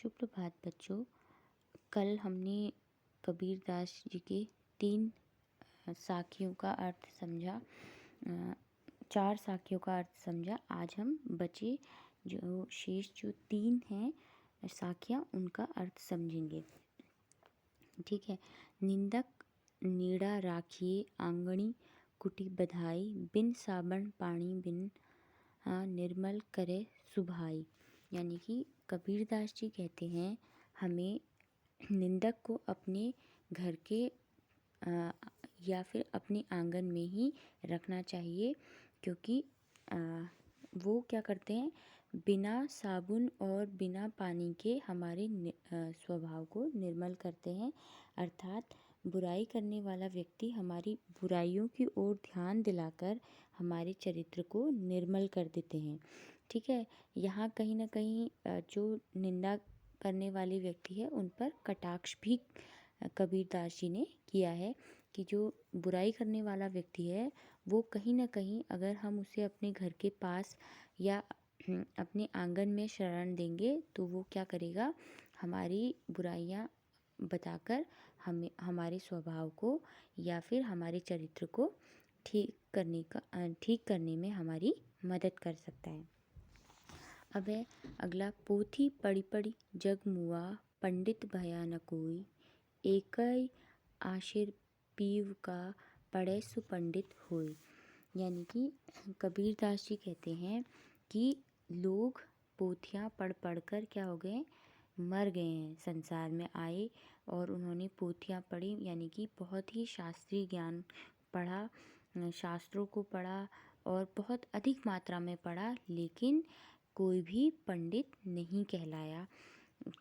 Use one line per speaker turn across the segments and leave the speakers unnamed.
सुप्रभात बच्चों। कल हमने कबीरदास जी के 3 साखियों का अर्थ समझा। 4 साखियों का अर्थ समझा। आज हम बचे जो शेष जो 3 हैं साखियाँ उनका अर्थ समझेंगे। ठीक है। निंदक नीड़ा राखिए आंगणी कुटी बधाई, बिन साबन पानी बिन निर्मल करे सुभाई। यानी कि कबीरदास जी कहते हैं हमें निंदक को अपने घर के या फिर अपने आंगन में ही रखना चाहिए, क्योंकि वो क्या करते हैं, बिना साबुन और बिना पानी के हमारे स्वभाव को निर्मल करते हैं। अर्थात बुराई करने वाला व्यक्ति हमारी बुराइयों की ओर ध्यान दिलाकर हमारे चरित्र को निर्मल कर देते हैं। ठीक है। यहाँ कहीं ना कहीं जो निंदा करने वाले व्यक्ति है उन पर कटाक्ष भी कबीरदास जी ने किया है कि जो बुराई करने वाला व्यक्ति है वो कहीं ना कहीं अगर हम उसे अपने घर के पास या अपने आंगन में शरण देंगे तो वो क्या करेगा, हमारी बुराइयां बताकर हमें हमारे स्वभाव को या फिर हमारे चरित्र को ठीक करने में हमारी मदद कर सकता है। अब है अगला, पोथी पढ़ी पढ़ी जग मुआ, पंडित भया न कोई, एकई आशिर पीव का पढ़े सुपंडित होय। यानी कि कबीरदास जी कहते हैं कि लोग पोथियाँ पढ़ पढ़ कर क्या हो गए, मर गए हैं। संसार में आए और उन्होंने पोथियाँ पढ़ी, यानी कि बहुत ही शास्त्रीय ज्ञान पढ़ा, शास्त्रों को पढ़ा और बहुत अधिक मात्रा में पढ़ा, लेकिन कोई भी पंडित नहीं कहलाया,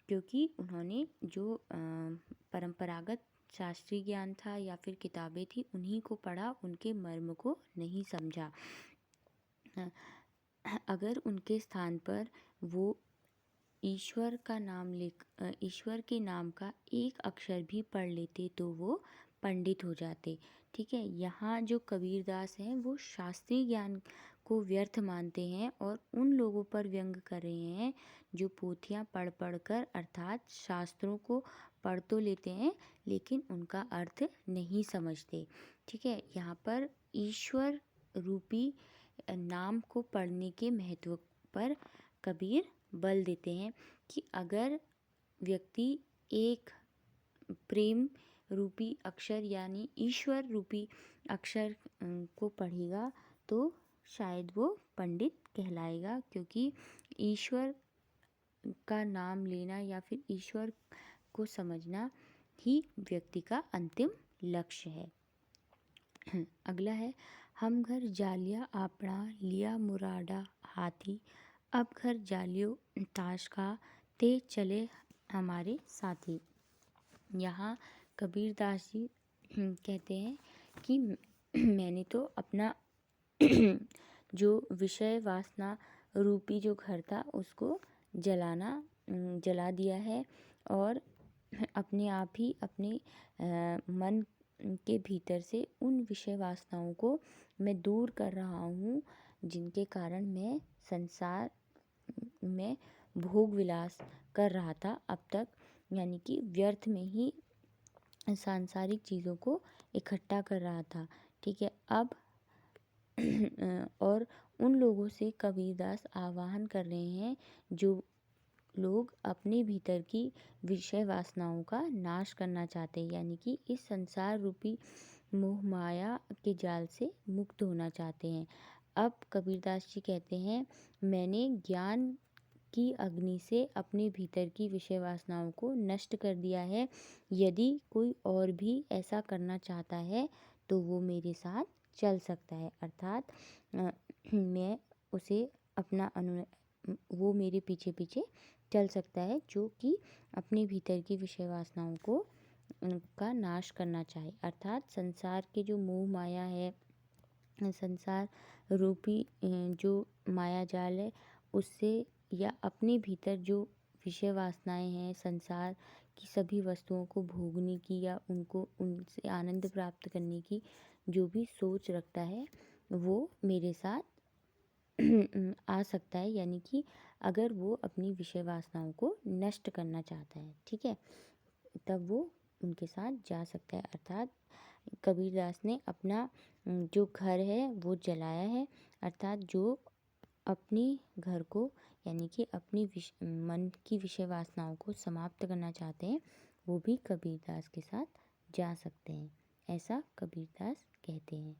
क्योंकि उन्होंने जो परंपरागत शास्त्रीय ज्ञान था या फिर किताबें थी उन्हीं को पढ़ा, उनके मर्म को नहीं समझा। अगर उनके स्थान पर वो ईश्वर के नाम का एक अक्षर भी पढ़ लेते तो वो पंडित हो जाते। ठीक है। यहाँ जो कबीरदास हैं वो शास्त्रीय ज्ञान को व्यर्थ मानते हैं और उन लोगों पर व्यंग कर रहे हैं जो पोथियाँ पढ़ पढ़ कर अर्थात शास्त्रों को पढ़ तो लेते हैं लेकिन उनका अर्थ नहीं समझते। ठीक है। यहाँ पर ईश्वर रूपी नाम को पढ़ने के महत्व पर कबीर बल देते हैं कि अगर व्यक्ति एक प्रेम रूपी अक्षर यानी ईश्वर रूपी अक्षर को पढ़ेगा तो शायद वो पंडित कहलाएगा, क्योंकि ईश्वर का नाम लेना या फिर ईश्वर को समझना ही व्यक्ति का अंतिम लक्ष्य है। अगला है, हम घर जालिया आपड़ा लिया मुरादा हाथी, अब घर जालियो ताश का ते चले हमारे साथी। यहाँ कबीरदास जी कहते हैं कि मैंने तो अपना जो विषय वासना रूपी जो घर था उसको जला दिया है और अपने आप ही अपने मन के भीतर से उन विषय वासनाओं को मैं दूर कर रहा हूँ, जिनके कारण मैं संसार में भोग विलास कर रहा था अब तक, यानी कि व्यर्थ में ही सांसारिक चीज़ों को इकट्ठा कर रहा था। ठीक है। अब और उन लोगों से कबीरदास आह्वान कर रहे हैं जो लोग अपने भीतर की विषय वासनाओं का नाश करना चाहते हैं, यानी कि इस संसार रूपी मोह माया के जाल से मुक्त होना चाहते हैं। अब कबीरदास जी कहते हैं, मैंने ज्ञान की अग्नि से अपने भीतर की विषय वासनाओं को नष्ट कर दिया है। यदि कोई और भी ऐसा करना चाहता है तो वो मेरे साथ चल सकता है, अर्थात मैं उसे अपना वो मेरे पीछे पीछे चल सकता है जो कि अपने भीतर की विषय वासनाओं को उनका नाश करना चाहे। अर्थात संसार के जो मोह माया है, संसार रूपी जो माया जाल है उससे या अपने भीतर जो विषय वासनाएं हैं संसार की सभी वस्तुओं को भोगने की या उनसे आनंद प्राप्त करने की जो भी सोच रखता है वो मेरे साथ आ सकता है, यानी कि अगर वो अपनी विषय वासनाओं को नष्ट करना चाहता है, ठीक है, तब वो उनके साथ जा सकता है। अर्थात कबीरदास ने अपना जो घर है वो जलाया है। अर्थात जो अपनी घर को यानी कि अपनी मन की विषय वासनाओं को समाप्त करना चाहते हैं, वो भी कबीरदास के साथ जा सकते हैं, ऐसा कबीरदास कहते हैं।